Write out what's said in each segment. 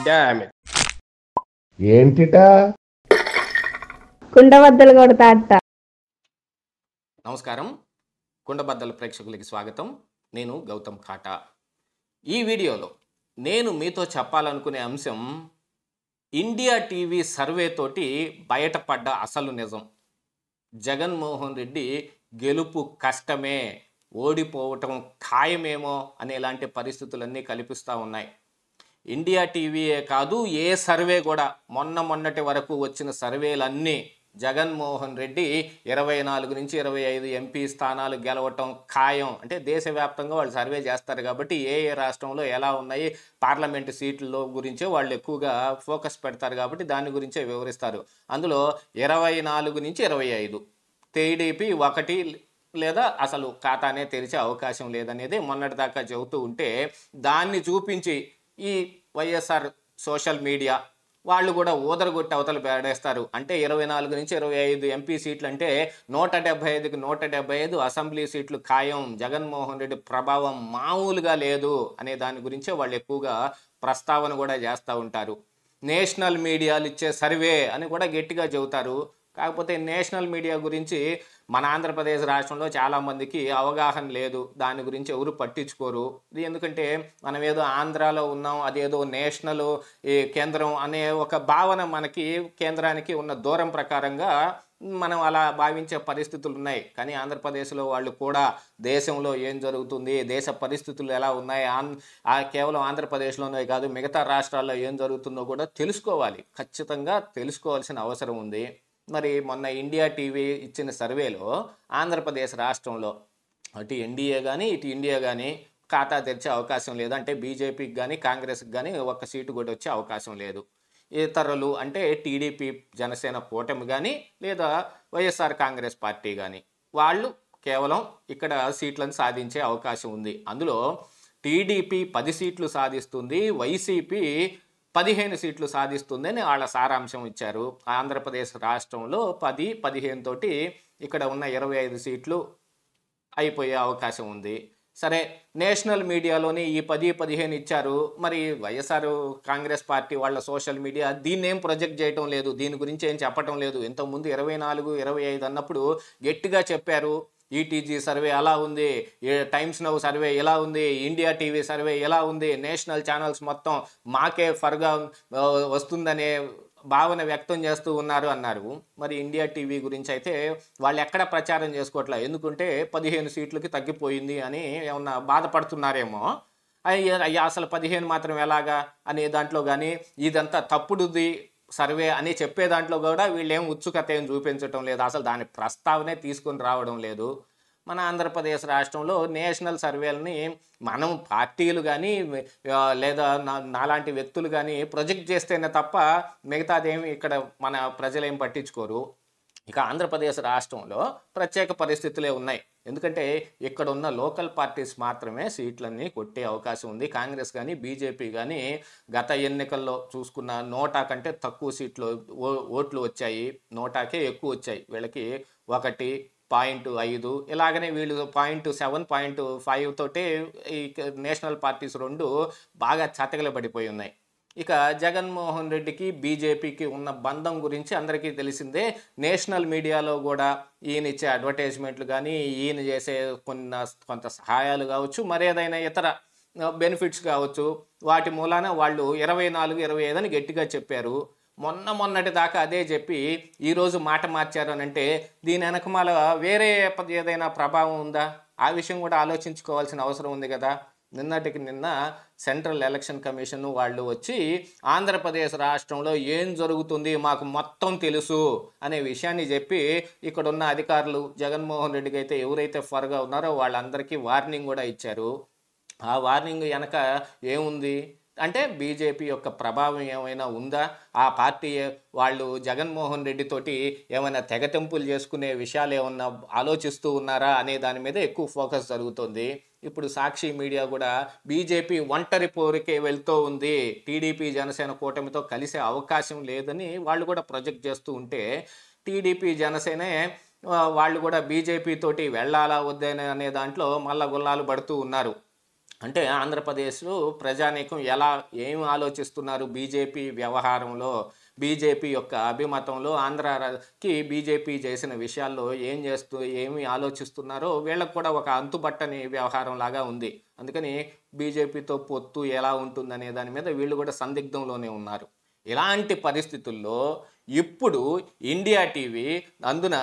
Damn it. ఏంటిటా కుండబద్దలు కొడతా అత్త. నమస్కారం, కుండబద్దల ప్రేక్షకులకి స్వాగతం. నేను గౌతమ్ ఖాటా. ఈ వీడియోలో నేను మీతో చెప్పాలనుకునే అంశం ఇండియా టీవీ సర్వే తోటి బయటపడ్డ అసలు నిజం. జగన్మోహన్ రెడ్డి గెలుపు కష్టమే, ఓడిపోవటం ఖాయమేమో అనేలాంటి పరిస్థితులన్నీ కల్పిస్తూ ఉన్నాయి. ఇండియా టీవీయే కాదు, ఏ సర్వే కూడా మొన్నటి వరకు వచ్చిన సర్వేలన్నీ జగన్మోహన్ రెడ్డి 24 నుంచి 25 ఎంపీ స్థానాలు గెలవటం ఖాయం అంటే దేశవ్యాప్తంగా వాళ్ళు సర్వే చేస్తారు కాబట్టి ఏ రాష్ట్రంలో ఎలా ఉన్నాయి పార్లమెంటు సీట్లలో గురించే వాళ్ళు ఎక్కువగా ఫోకస్ పెడతారు కాబట్టి దాని గురించే వివరిస్తారు. అందులో 24 నుంచి 25 టీడీపీ 1 లేదా అసలు ఖాతానే తెరిచే అవకాశం లేదనేది మొన్నటిదాకా చెబుతూ ఉంటే దాన్ని చూపించి ఈ వైఎస్ఆర్ సోషల్ మీడియా వాళ్ళు కూడా ఊదరగొట్టి అవతల పేడేస్తారు. అంటే 24 నుంచి 25 ఎంపీ సీట్లు అంటే 175కి 175 అసెంబ్లీ సీట్లు ఖాయం, జగన్మోహన్ రెడ్డి ప్రభావం మామూలుగా లేదు అనే దాని గురించే వాళ్ళు ఎక్కువగా ప్రస్తావన కూడా చేస్తూ ఉంటారు. నేషనల్ మీడియాలు ఇచ్చే సర్వే అని కూడా గట్టిగా చెబుతారు. కాకపోతే నేషనల్ మీడియా గురించి మన ఆంధ్రప్రదేశ్ రాష్ట్రంలో చాలామందికి అవగాహన లేదు, దాని గురించి ఎవరు పట్టించుకోరు. ఇది ఎందుకంటే మనం ఏదో ఆంధ్రాలో ఉన్నాం, అదేదో నేషనల్ ఈ కేంద్రం అనే ఒక భావన మనకి కేంద్రానికి ఉన్న దూరం ప్రకారంగా మనం అలా భావించే పరిస్థితులు ఉన్నాయి. కానీ ఆంధ్రప్రదేశ్లో వాళ్ళు కూడా దేశంలో ఏం జరుగుతుంది, దేశ పరిస్థితులు ఎలా ఉన్నాయి, కేవలం ఆంధ్రప్రదేశ్లోనే కాదు మిగతా రాష్ట్రాల్లో ఏం జరుగుతుందో కూడా తెలుసుకోవాలి, ఖచ్చితంగా తెలుసుకోవాల్సిన అవసరం ఉంది. మరి మొన్న ఇండియా టీవీ ఇచ్చిన సర్వేలో ఆంధ్రప్రదేశ్ రాష్ట్రంలో అటు ఎన్డీఏ కానీ ఇటు ఇండియా కానీ ఖాతా తెరిచే అవకాశం లేదు. అంటే బీజేపీకి కానీ కాంగ్రెస్కి కానీ 1 సీటు కూడా వచ్చే అవకాశం లేదు. ఇతరులు అంటే టీడీపీ జనసేన కూటమి కానీ లేదా వైఎస్ఆర్ కాంగ్రెస్ పార్టీ కానీ వాళ్ళు కేవలం ఇక్కడ సీట్లను సాధించే అవకాశం ఉంది. అందులో టీడీపీ 10 సీట్లు సాధిస్తుంది, వైసీపీ 15 సీట్లు సాధిస్తుందని వాళ్ళ సారాంశం ఇచ్చారు. ఆంధ్రప్రదేశ్ రాష్ట్రంలో 10, 15 తోటి ఇక్కడ ఉన్న 25 సీట్లు అయిపోయే అవకాశం ఉంది. సరే, నేషనల్ మీడియాలోని ఈ 10, 15 ఇచ్చారు. మరి వైఎస్ఆర్ కాంగ్రెస్ పార్టీ వాళ్ళ సోషల్ మీడియా దీన్ని ఏం ప్రొజెక్ట్ చేయటం లేదు, దీని గురించి ఏం చెప్పటం లేదు. ఇంతకుముందు 24, 25 అన్నప్పుడు గట్టిగా చెప్పారు. ఈటీజీ సర్వే ఎలా ఉంది, టైమ్స్ నౌ సర్వే ఎలా ఉంది, ఇండియా టీవీ సర్వే ఎలా ఉంది, నేషనల్ ఛానల్స్ మొత్తం మాకే ఫర్గా వస్తుందనే భావన వ్యక్తం చేస్తూ ఉన్నారు అన్నారు. మరి ఇండియా టీవీ గురించి అయితే వాళ్ళు ఎక్కడ ప్రచారం చేసుకోవట్లే, ఎందుకంటే 15 సీట్లకి తగ్గిపోయింది అని ఏమన్నా బాధపడుతున్నారేమో. అయ్యా అసలు 15 మాత్రం ఎలాగా అనే దాంట్లో కానీ ఇదంతా తప్పుడుది సర్వే అని చెప్పే దాంట్లో కూడా వీళ్ళేం ఉత్సుకత ఏం చూపించటం లేదు, అసలు దాని ప్రస్తావనే తీసుకొని రావడం లేదు. మన ఆంధ్రప్రదేశ్ రాష్ట్రంలో నేషనల్ సర్వేలని మనం పార్టీలు కానీ లేదా నాలాంటి వ్యక్తులు కానీ ప్రొజెక్ట్ చేస్తేనే తప్ప మిగతాదేమి ఇక్కడ మన ప్రజలేం పట్టించుకోరు. ఇక ఆంధ్రప్రదేశ్ రాష్ట్రంలో ప్రత్యేక పరిస్థితులే ఉన్నాయి. ఎందుకంటే ఇక్కడ ఉన్న లోకల్ పార్టీస్ మాత్రమే సీట్లన్నీ కొట్టే అవకాశం ఉంది. కాంగ్రెస్ కానీ బీజేపీ కానీ గత ఎన్నికల్లో చూసుకున్న 100 కంటే తక్కువ సీట్లు ఓట్లు వచ్చాయి, 100కే ఎక్కువ వచ్చాయి. వీళ్ళకి 1.5 ఇలాగనే వీళ్ళు 0.7, 0.5 తోటే ఈ నేషనల్ పార్టీస్ 2 బాగా చతకలబడిపోయి ఉన్నాయి. ఇక జగన్మోహన్ రెడ్డికి బీజేపీకి ఉన్న బంధం గురించి అందరికీ తెలిసిందే. నేషనల్ మీడియాలో కూడా ఈయన ఇచ్చే అడ్వర్టైజ్మెంట్లు కానీ ఈయన చేసే కొంత సహాయాలు కావచ్చు, మరేదైనా ఇతర బెనిఫిట్స్ కావచ్చు, వాటి మూలాన వాళ్ళు 24, 25 అని గట్టిగా చెప్పారు. మొన్నటి దాకా అదే చెప్పి ఈరోజు మాట మార్చారు అని అంటే దీని వెనకమాల వేరే ఏదైనా ప్రభావం ఉందా, ఆ విషయం కూడా ఆలోచించుకోవాల్సిన అవసరం ఉంది కదా. నిన్నటికి నిన్న సెంట్రల్ ఎలక్షన్ కమిషన్ వాళ్ళు వచ్చి ఆంధ్రప్రదేశ్ రాష్ట్రంలో ఏం జరుగుతుంది మాకు మొత్తం తెలుసు అనే విషయాన్ని చెప్పి ఇక్కడున్న అధికారులు జగన్మోహన్ రెడ్డికి అయితే ఎవరైతే ఫర్గా ఉన్నారో వాళ్ళందరికీ వార్నింగ్ కూడా ఇచ్చారు. ఆ వార్నింగ్ వెనక ఏముంది అంటే బీజేపీ యొక్క ప్రభావం ఏమైనా ఉందా, ఆ పార్టీ వాళ్ళు జగన్మోహన్ రెడ్డి తోటి ఏమైనా తెగతెంపులు చేసుకునే విషయాలు ఏమన్నా ఆలోచిస్తూ ఉన్నారా అనే దాని మీద ఎక్కువ ఫోకస్ జరుగుతుంది. ఇప్పుడు సాక్షి మీడియా కూడా బీజేపీ ఒంటరి పోరుకే వెళ్తూ ఉంది, టీడీపీ జనసేన కూటమితో కలిసే అవకాశం లేదని వాళ్ళు కూడా ప్రొజెక్ట్ చేస్తూ ఉంటే టీడీపీ జనసేనే వాళ్ళు కూడా బీజేపీ తోటి వెళ్ళాలా వద్దని అనే దాంట్లో మళ్ళా గుల్లాలు పడుతూ ఉన్నారు. అంటే ఆంధ్రప్రదేశ్ ప్రజానీకం ఏం ఆలోచిస్తున్నారు బీజేపీ వ్యవహారంలో, బీజేపీ యొక్క అభిమతంలో, ఆంధ్రాకి బీజేపీ చేసిన విషయాల్లో ఏమి ఆలోచిస్తున్నారో వీళ్ళకు కూడా ఒక అంతుబట్టని వ్యవహారం లాగా ఉంది. అందుకని బీజేపీతో పొత్తు ఎలా ఉంటుందనే దాని మీద వీళ్ళు కూడా సందిగ్ధంలోనే ఉన్నారు. ఇలాంటి పరిస్థితుల్లో ఇప్పుడు ఇండియా టీవీ, అందున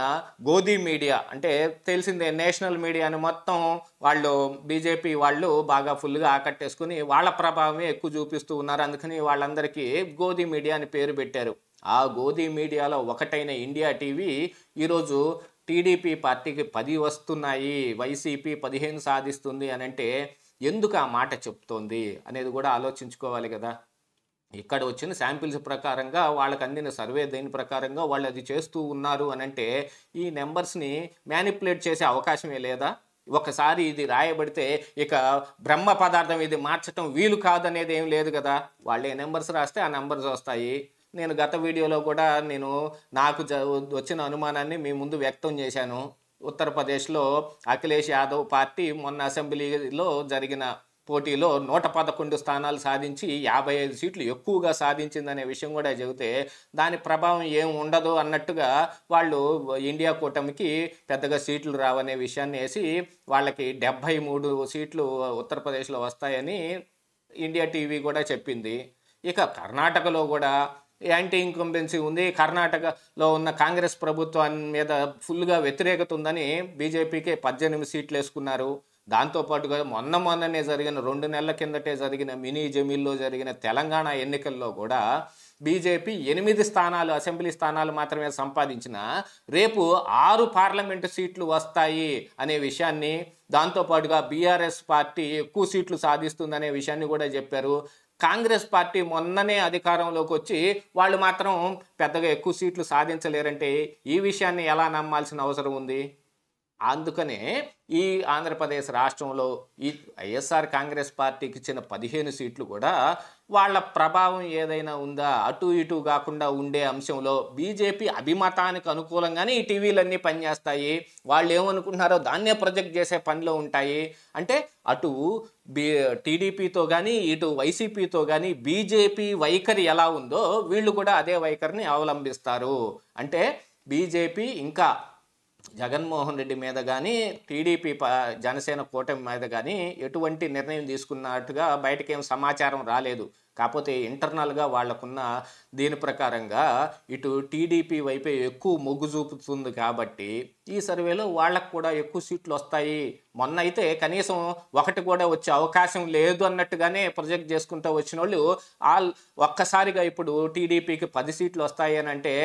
గోధి మీడియా అంటే తెలిసిందే, నేషనల్ మీడియాని మొత్తం వాళ్ళు బీజేపీ వాళ్ళు బాగా ఫుల్గా ఆకట్టేసుకుని వాళ్ళ ప్రభావమే ఎక్కువ చూపిస్తూ ఉన్నారు. అందుకని వాళ్ళందరికీ గోధి మీడియా అని పేరు పెట్టారు. ఆ గోధి మీడియాలో ఒకటైన ఇండియా టీవీ ఈరోజు టీడీపీ పార్టీకి 10 వస్తున్నాయి, వైసీపీ 15 సాధిస్తుంది అని అంటే ఎందుకు ఆ మాట చెప్తోంది అనేది కూడా ఆలోచించుకోవాలి కదా. ఇక్కడ వచ్చిన శాంపిల్స్ ప్రకారంగా వాళ్ళకి అందిన సర్వే దేని ప్రకారంగా వాళ్ళు అది చేస్తూ ఉన్నారు అని అంటే ఈ నెంబర్స్ని మ్యానిపులేట్ చేసే అవకాశమే లేదా? ఒకసారి ఇది రాయబడితే ఇక బ్రహ్మ పదార్థం ఇది మార్చడం వీలు కాదనేది ఏం లేదు కదా. వాళ్ళే నెంబర్స్ రాస్తే ఆ నెంబర్స్ వస్తాయి. నేను గత వీడియోలో కూడా నాకు వచ్చిన అనుమానాన్ని మీ ముందు వ్యక్తం చేశాను. ఉత్తరప్రదేశ్లో అఖిలేష్ యాదవ్ పార్టీ మొన్న అసెంబ్లీలో జరిగిన పోటీలో 111 స్థానాలు సాధించి 55 సీట్లు ఎక్కువగా సాధించిందనే విషయం కూడా చెబితే దాని ప్రభావం ఏం ఉండదు అన్నట్టుగా వాళ్ళు ఇండియా కూటమికి పెద్దగా సీట్లు రావనే విషయాన్ని వేసి వాళ్ళకి 73 సీట్లు ఉత్తరప్రదేశ్లో వస్తాయని ఇండియా టీవీ కూడా చెప్పింది. ఇక కర్ణాటకలో కూడా యాంటీ ఇన్కంబెన్సీ ఉంది. కర్ణాటకలో ఉన్న కాంగ్రెస్ ప్రభుత్వం మీద ఫుల్గా వ్యతిరేకత ఉందని బీజేపీకి 18 సీట్లు వేసుకున్నారు. దాంతోపాటుగా మొన్ననే జరిగిన 2 నెలల కిందటే జరిగిన మినీ జమీల్లో జరిగిన తెలంగాణ ఎన్నికల్లో కూడా బీజేపీ 8 స్థానాలు, అసెంబ్లీ స్థానాలు మాత్రమే సంపాదించిన రేపు 6 పార్లమెంటు సీట్లు వస్తాయి అనే విషయాన్ని, దాంతోపాటుగా బీఆర్ఎస్ పార్టీ ఎక్కువ సీట్లు సాధిస్తుందనే విషయాన్ని కూడా చెప్పారు. కాంగ్రెస్ పార్టీ మొన్ననే అధికారంలోకి వచ్చి వాళ్ళు మాత్రం పెద్దగా ఎక్కువ సీట్లు సాధించలేరంటే ఈ విషయాన్ని ఎలా నమ్మాల్సిన అవసరం ఉంది? అందుకనే ఈ ఆంధ్రప్రదేశ్ రాష్ట్రంలో ఈ వైఎస్ఆర్ కాంగ్రెస్ పార్టీకి ఇచ్చిన 15 సీట్లు కూడా వాళ్ళ ప్రభావం ఏదైనా ఉందా? అటు ఇటు కాకుండా ఉండే అంశంలో బీజేపీ అభిమతానికి అనుకూలంగానే ఈ టీవీలన్నీ పనిచేస్తాయి. వాళ్ళు ఏమనుకుంటున్నారో దాన్నే ప్రొజెక్ట్ చేసే పనిలో ఉంటాయి. అంటే అటు టీడీపీతో కానీ ఇటు వైసీపీతో కానీ బీజేపీ వైఖరి ఎలా ఉందో వీళ్ళు కూడా అదే వైఖరిని అవలంబిస్తారు. అంటే బీజేపీ ఇంకా జగన్మోహన్ రెడ్డి మీద కానీ టీడీపీ జనసేన కూటమి మీద కానీ ఎటువంటి నిర్ణయం తీసుకున్నట్టుగా బయటకేం సమాచారం రాలేదు. కాకపోతే ఇంటర్నల్గా వాళ్లకున్న దీని ప్రకారంగా ఇటు టీడీపీ వైపే ఎక్కువ మొగ్గు చూపుతుంది కాబట్టి ఈ సర్వేలో వాళ్ళకు కూడా ఎక్కువ సీట్లు వస్తాయి. మొన్న అయితే కనీసం 1 కూడా వచ్చే అవకాశం లేదు అన్నట్టుగానే ప్రొజెక్ట్ చేసుకుంటూ వచ్చిన వాళ్ళు ఒక్కసారిగా ఇప్పుడు టీడీపీకి 10 సీట్లు వస్తాయి అని అంటే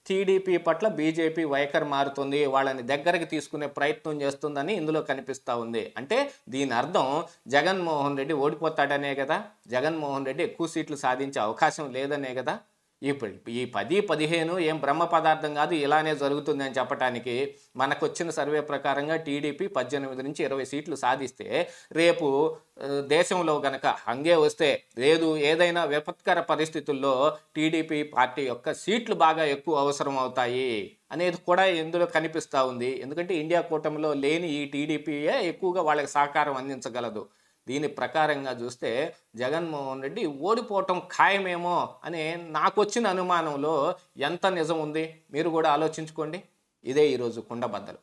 టీడీపీ పట్ల బీజేపీ వైఖరి మారుతుంది, వాళ్ళని దగ్గరికి తీసుకునే ప్రయత్నం చేస్తుందని ఇందులో కనిపిస్తూ ఉంది. అంటే దీని అర్థం జగన్మోహన్ రెడ్డి ఓడిపోతాడనే కదా, జగన్మోహన్ రెడ్డి ఎక్కువ సీట్లు సాధించే అవకాశం లేదనే కదా. ఇప్పుడు ఈ 10-15 ఏం బ్రహ్మ పదార్థం కాదు, ఇలానే జరుగుతుందని చెప్పడానికి మనకు వచ్చిన సర్వే ప్రకారంగా టీడీపీ 18 నుంచి 20 సీట్లు సాధిస్తే రేపు దేశంలో గనక హంగే వస్తే లేదు ఏదైనా విపత్కర పరిస్థితుల్లో టీడీపీ పార్టీ యొక్క సీట్లు బాగా ఎక్కువ అవసరం అవుతాయి అనేది కూడా ఇందులో కనిపిస్తూ ఉంది. ఎందుకంటే ఇండియా కూటమిలో లేని ఈ టీడీపీయే ఎక్కువగా వాళ్ళకి సహకారం అందించగలదు. దీని ప్రకారంగా చూస్తే జగన్మోహన్ రెడ్డి ఓడిపోవటం ఖాయమేమో అనే నాకు వచ్చిన అనుమానంలో ఎంత నిజం ఉంది మీరు కూడా ఆలోచించుకోండి. ఇదే ఈరోజు కుండబద్దలు.